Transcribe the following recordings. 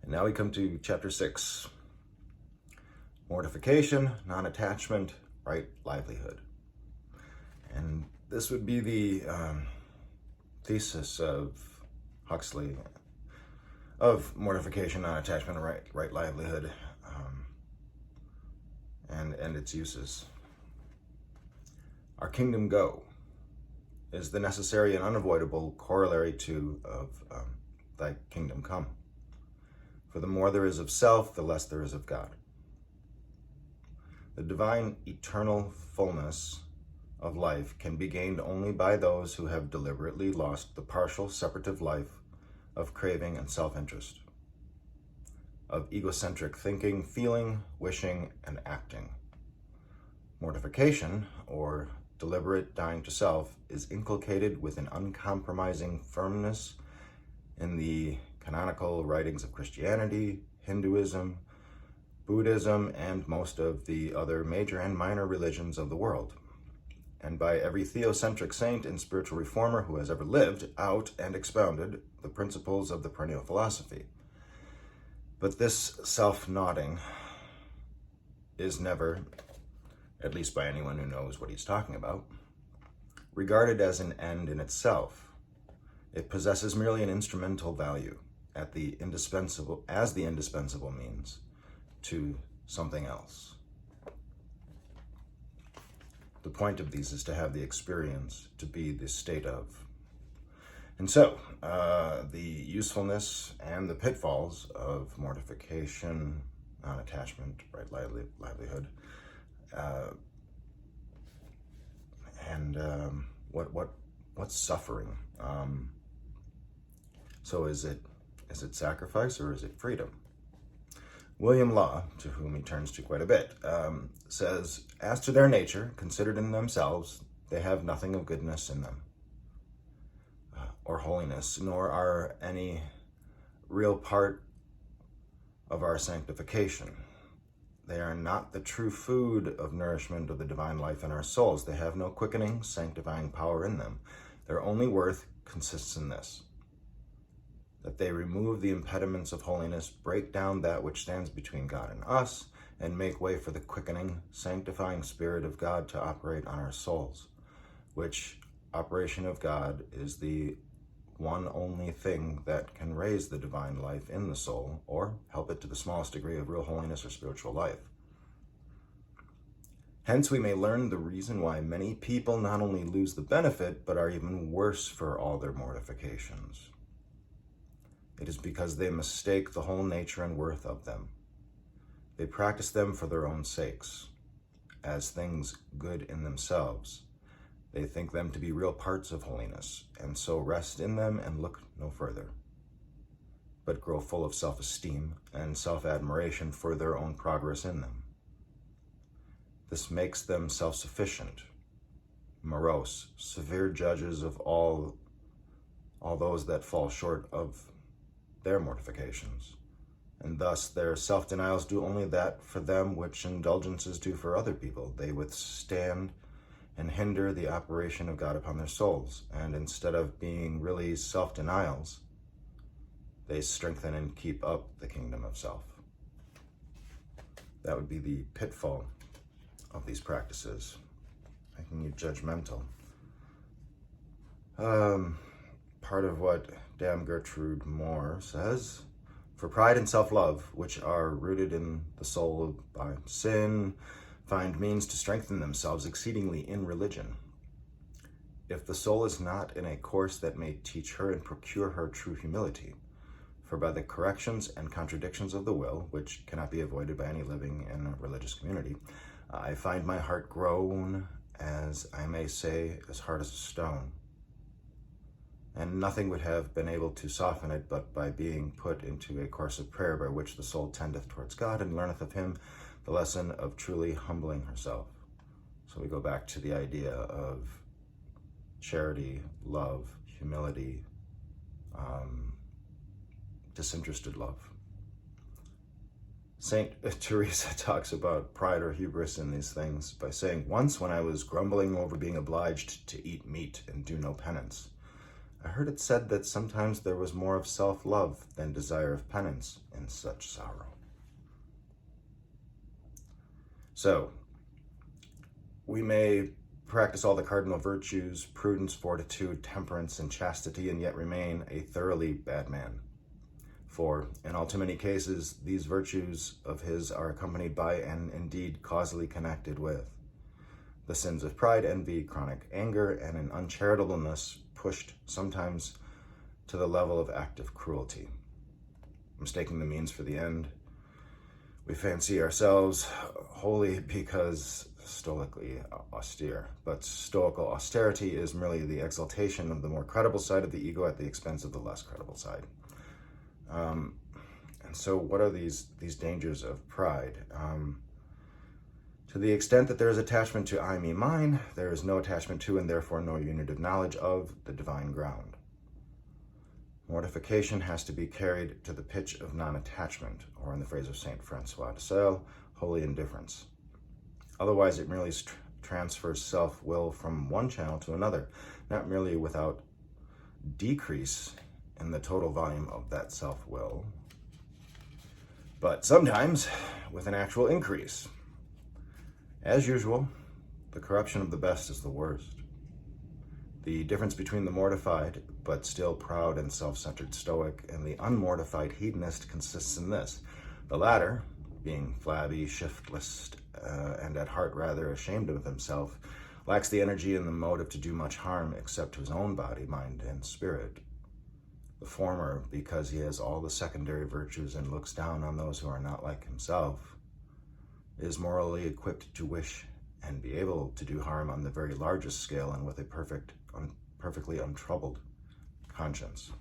And now we come to chapter 6. Mortification, non-attachment, right livelihood. And this would be the thesis of Huxley, of mortification, non-attachment, right livelihood, and its uses. Our kingdom go is the necessary and unavoidable corollary of thy kingdom come. For the more there is of self, the less there is of God. The divine eternal fullness of life can be gained only by those who have deliberately lost the partial separative life of craving and self-interest, of egocentric thinking, feeling, wishing, and acting. Mortification, or deliberate dying to self, is inculcated with an uncompromising firmness in the canonical writings of Christianity, Hinduism, Buddhism, and most of the other major and minor religions of the world, and by every theocentric saint and spiritual reformer who has ever lived out and expounded the principles of the Perennial philosophy. But this self-nodding is never, at least by anyone who knows what he's talking about, regarded as an end in itself. It possesses merely an instrumental value as the indispensable means to something else. The point of these is to have the experience, to be the state of. And so, the usefulness and the pitfalls of mortification, non-attachment, right livelihood, and what's suffering? So is it sacrifice or is it freedom? William Law, to whom he turns to quite a bit, says, as to their nature, considered in themselves, they have nothing of goodness in them, or holiness, nor are any real part of our sanctification. They are not the true food of nourishment of the divine life in our souls. They have no quickening, sanctifying power in them. Their only worth consists in this, that they remove the impediments of holiness, break down that which stands between God and us, and make way for the quickening, sanctifying Spirit of God to operate on our souls, which operation of God is the one only thing that can raise the divine life in the soul, or help it to the smallest degree of real holiness or spiritual life. Hence, we may learn the reason why many people not only lose the benefit, but are even worse for all their mortifications. It is because they mistake the whole nature and worth of them. They practice them for their own sakes, as things good in themselves. They think them to be real parts of holiness, and so rest in them and look no further, but grow full of self-esteem and self-admiration for their own progress in them. This makes them self-sufficient, morose, severe judges of all those that fall short of their mortifications, and thus their self-denials do only that for them which indulgences do for other people. They withstand and hinder the operation of God upon their souls, and instead of being really self-denials, they strengthen and keep up the kingdom of self. That would be the pitfall of these practices, making you judgmental. Part of what Dame Gertrude Moore says, for pride and self-love, which are rooted in the soul by sin, find means to strengthen themselves exceedingly in religion. If the soul is not in a course that may teach her and procure her true humility, for by the corrections and contradictions of the will, which cannot be avoided by any living in a religious community, I find my heart grown, as I may say, as hard as a stone. And nothing would have been able to soften it but by being put into a course of prayer by which the soul tendeth towards God and learneth of him the lesson of truly humbling herself. So we go back to the idea of charity, love, humility, disinterested love. Saint Teresa talks about pride or hubris in these things by saying, once when I was grumbling over being obliged to eat meat and do no penance, I heard it said that sometimes there was more of self-love than desire of penance in such sorrow. So, we may practice all the cardinal virtues, prudence, fortitude, temperance, and chastity, and yet remain a thoroughly bad man. For, in all too many cases, these virtues of his are accompanied by and indeed causally connected with the sins of pride, envy, chronic anger, and an uncharitableness pushed sometimes to the level of active cruelty. Mistaking the means for the end, we fancy ourselves holy because stoically austere, but stoical austerity is merely the exaltation of the more credible side of the ego at the expense of the less credible side. And so what are these dangers of pride? To the extent that there is attachment to I, me, mine, there is no attachment to and therefore no unit of knowledge of the divine ground. Mortification has to be carried to the pitch of non-attachment, or in the phrase of Saint Francois de Sales, holy indifference. Otherwise, it merely transfers self-will from one channel to another, not merely without decrease in the total volume of that self-will, but sometimes with an actual increase. As usual, the corruption of the best is the worst. The difference between the mortified, but still proud and self-centered Stoic, and the unmortified hedonist consists in this. The latter, being flabby, shiftless, and at heart rather ashamed of himself, lacks the energy and the motive to do much harm except to his own body, mind, and spirit. The former, because he has all the secondary virtues and looks down on those who are not like himself, is morally equipped to wish and be able to do harm on the very largest scale and with a perfectly untroubled conscience.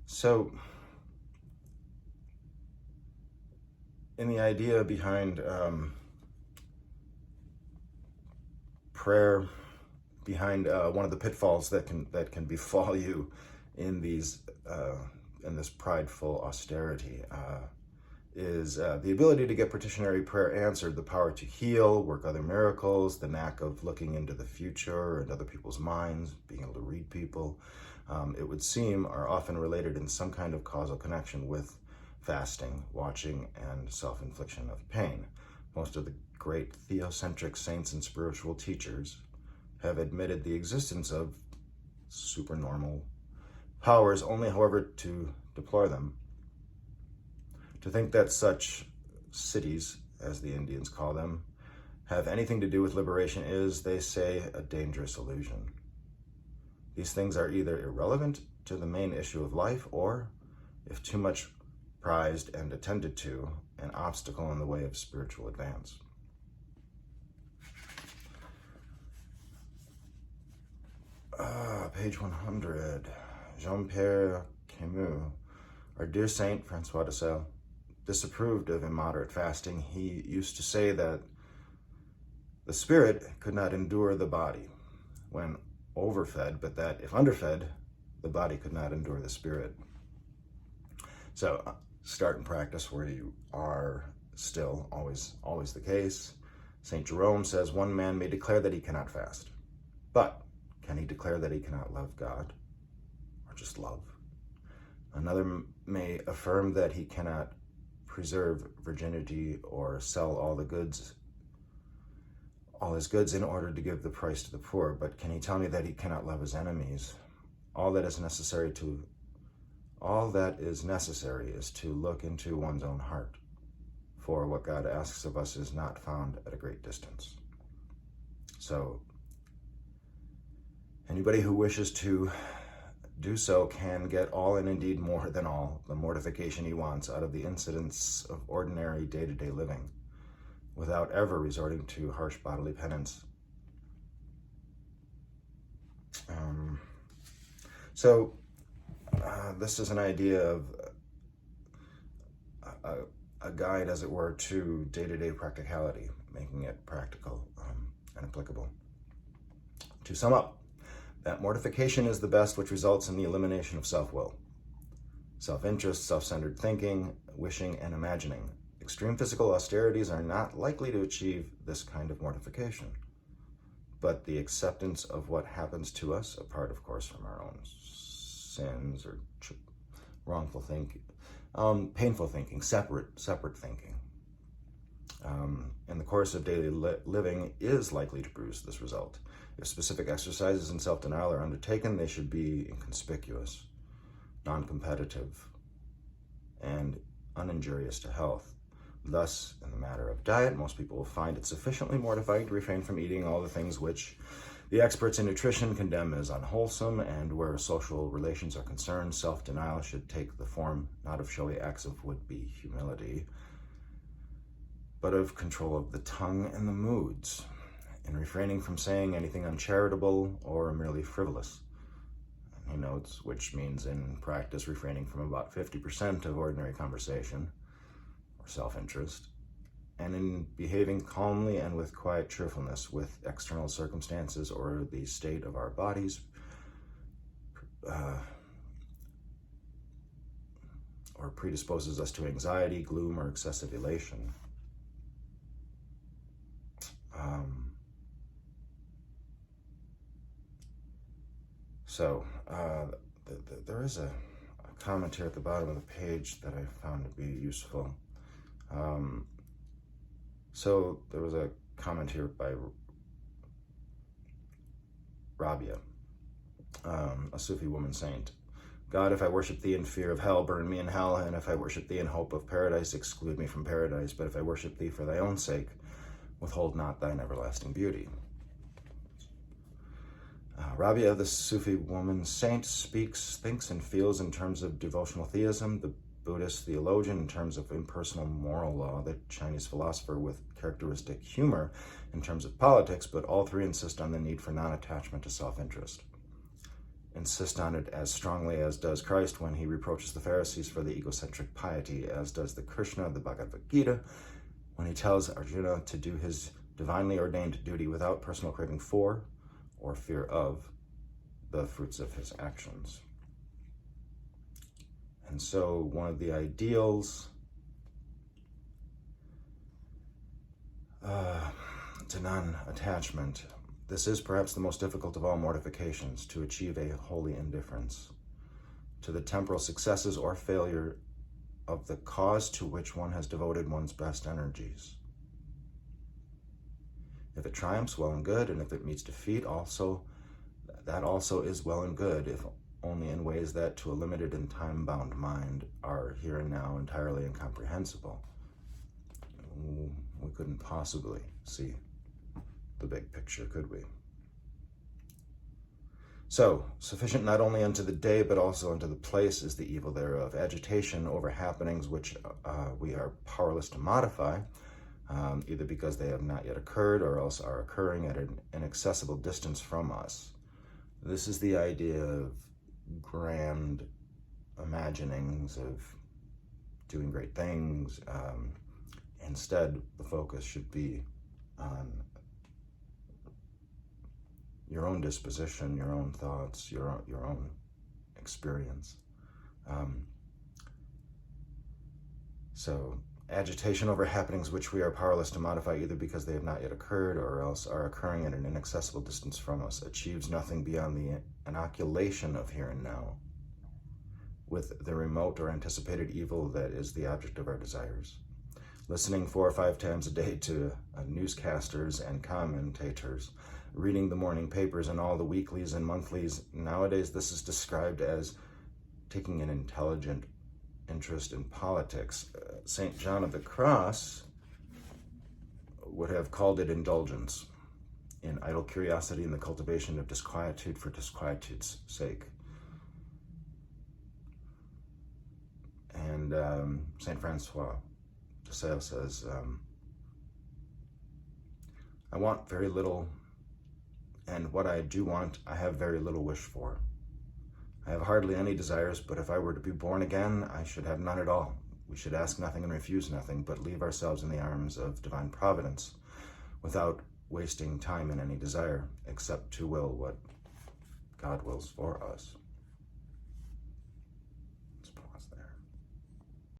So, in the idea behind prayer, behind one of the pitfalls that can befall you in these in this prideful austerity is the ability to get petitionary prayer answered, the power to heal, work other miracles, the knack of looking into the future and other people's minds, being able to read people, it would seem are often related in some kind of causal connection with fasting, watching, and self-infliction of pain. Most of the great theocentric saints and spiritual teachers have admitted the existence of supernormal powers, only, however, to deplore them. To think that such cities, as the Indians call them, have anything to do with liberation is, they say, a dangerous illusion. These things are either irrelevant to the main issue of life, or, if too much prized and attended to, an obstacle in the way of spiritual advance. Page 100. Jean-Pierre Camus, our dear Saint Francois de Sales, disapproved of immoderate fasting. He used to say that the spirit could not endure the body when overfed, but that if underfed, the body could not endure the spirit. So start and practice where you are still, always the case. St. Jerome says one man may declare that he cannot fast, but can he declare that he cannot love God, or just love? Another may affirm that he cannot preserve virginity or sell all his goods in order to give the price to the poor, but can he tell me that he cannot love his enemies? All that is necessary is to look into one's own heart, for what God asks of us is not found at a great distance. So anybody who wishes to do so can get all, and indeed more than all, the mortification he wants out of the incidents of ordinary day-to-day living, without ever resorting to harsh bodily penance. This is an idea of a guide, as it were, to day-to-day practicality, making it practical and applicable. To sum up, that mortification is the best, which results in the elimination of self-will, self-interest, self-centered thinking, wishing, and imagining, Extreme physical austerities are not likely to achieve this kind of mortification. But the acceptance of what happens to us, apart, of course, from our own sins or wrongful thinking, painful thinking, separate thinking, in the course of daily living is likely to produce this result. If specific exercises in self-denial are undertaken, they should be inconspicuous, non-competitive, and uninjurious to health. Thus, in the matter of diet, most people will find it sufficiently mortifying to refrain from eating all the things which the experts in nutrition condemn as unwholesome, and where social relations are concerned, self-denial should take the form not of showy acts of would-be humility, but of control of the tongue and the moods, in refraining from saying anything uncharitable or merely frivolous. He notes, which means in practice refraining from about 50% of ordinary conversation or self-interest, and in behaving calmly and with quiet cheerfulness with external circumstances or the state of our bodies, or predisposes us to anxiety, gloom, or excessive elation. There is a comment here at the bottom of the page that I found to be useful. So there was a comment here by Rabia, a Sufi woman saint. God, if I worship thee in fear of hell, burn me in hell, and if I worship thee in hope of paradise, exclude me from paradise. But if I worship thee for thy own sake, withhold not thine everlasting beauty. Rabia, the Sufi woman saint, speaks, thinks, and feels in terms of devotional theism, the Buddhist theologian in terms of impersonal moral law, the Chinese philosopher with characteristic humor in terms of politics, but all three insist on the need for non-attachment to self-interest. Insist on it as strongly as does Christ when he reproaches the Pharisees for the egocentric piety, as does the Krishna of the Bhagavad Gita when he tells Arjuna to do his divinely ordained duty without personal craving for or fear of the fruits of his actions. And so one of the ideals to non-attachment, this is perhaps the most difficult of all mortifications, to achieve a holy indifference to the temporal successes or failure of the cause to which one has devoted one's best energies. If it triumphs, well and good, and if it meets defeat, that also is well and good, if only in ways that to a limited and time-bound mind are here and now entirely incomprehensible. We couldn't possibly see the big picture, could we? So, sufficient not only unto the day, but also unto the place is the evil thereof. Agitation over happenings which we are powerless to modify, either because they have not yet occurred or else are occurring at an inaccessible distance from us. This is the idea of grand imaginings of doing great things. Instead, the focus should be on your own disposition, your own thoughts, your own experience. So agitation over happenings which we are powerless to modify, either because they have not yet occurred or else are occurring at an inaccessible distance from us, achieves nothing beyond the inoculation of here and now with the remote or anticipated evil that is the object of our desires. Listening 4 or 5 times a day to newscasters and commentators, reading the morning papers and all the weeklies and monthlies. Nowadays, this is described as taking an intelligent interest in politics. St. John of the Cross would have called it indulgence in idle curiosity and the cultivation of disquietude for disquietude's sake. And St. Francois de Sales says, I want very little, and what I do want, I have very little wish for. I have hardly any desires, but if I were to be born again, I should have none at all. We should ask nothing and refuse nothing, but leave ourselves in the arms of divine providence, without wasting time in any desire, except to will what God wills for us.